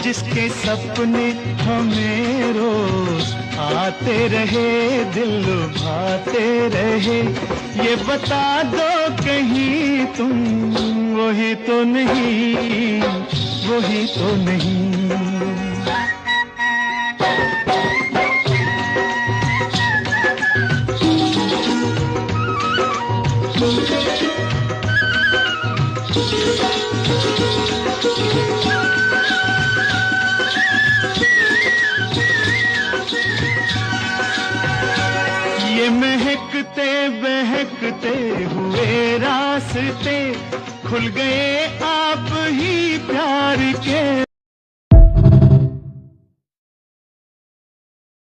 जिसके सपने हमें रोज आते रहे, दिल लुभाते रहे, ये बता दो कहीं तुम वही तो नहीं, वही तो नहीं। ये महकते बहकते हुए रास्ते खुल गए आप ही प्यार के।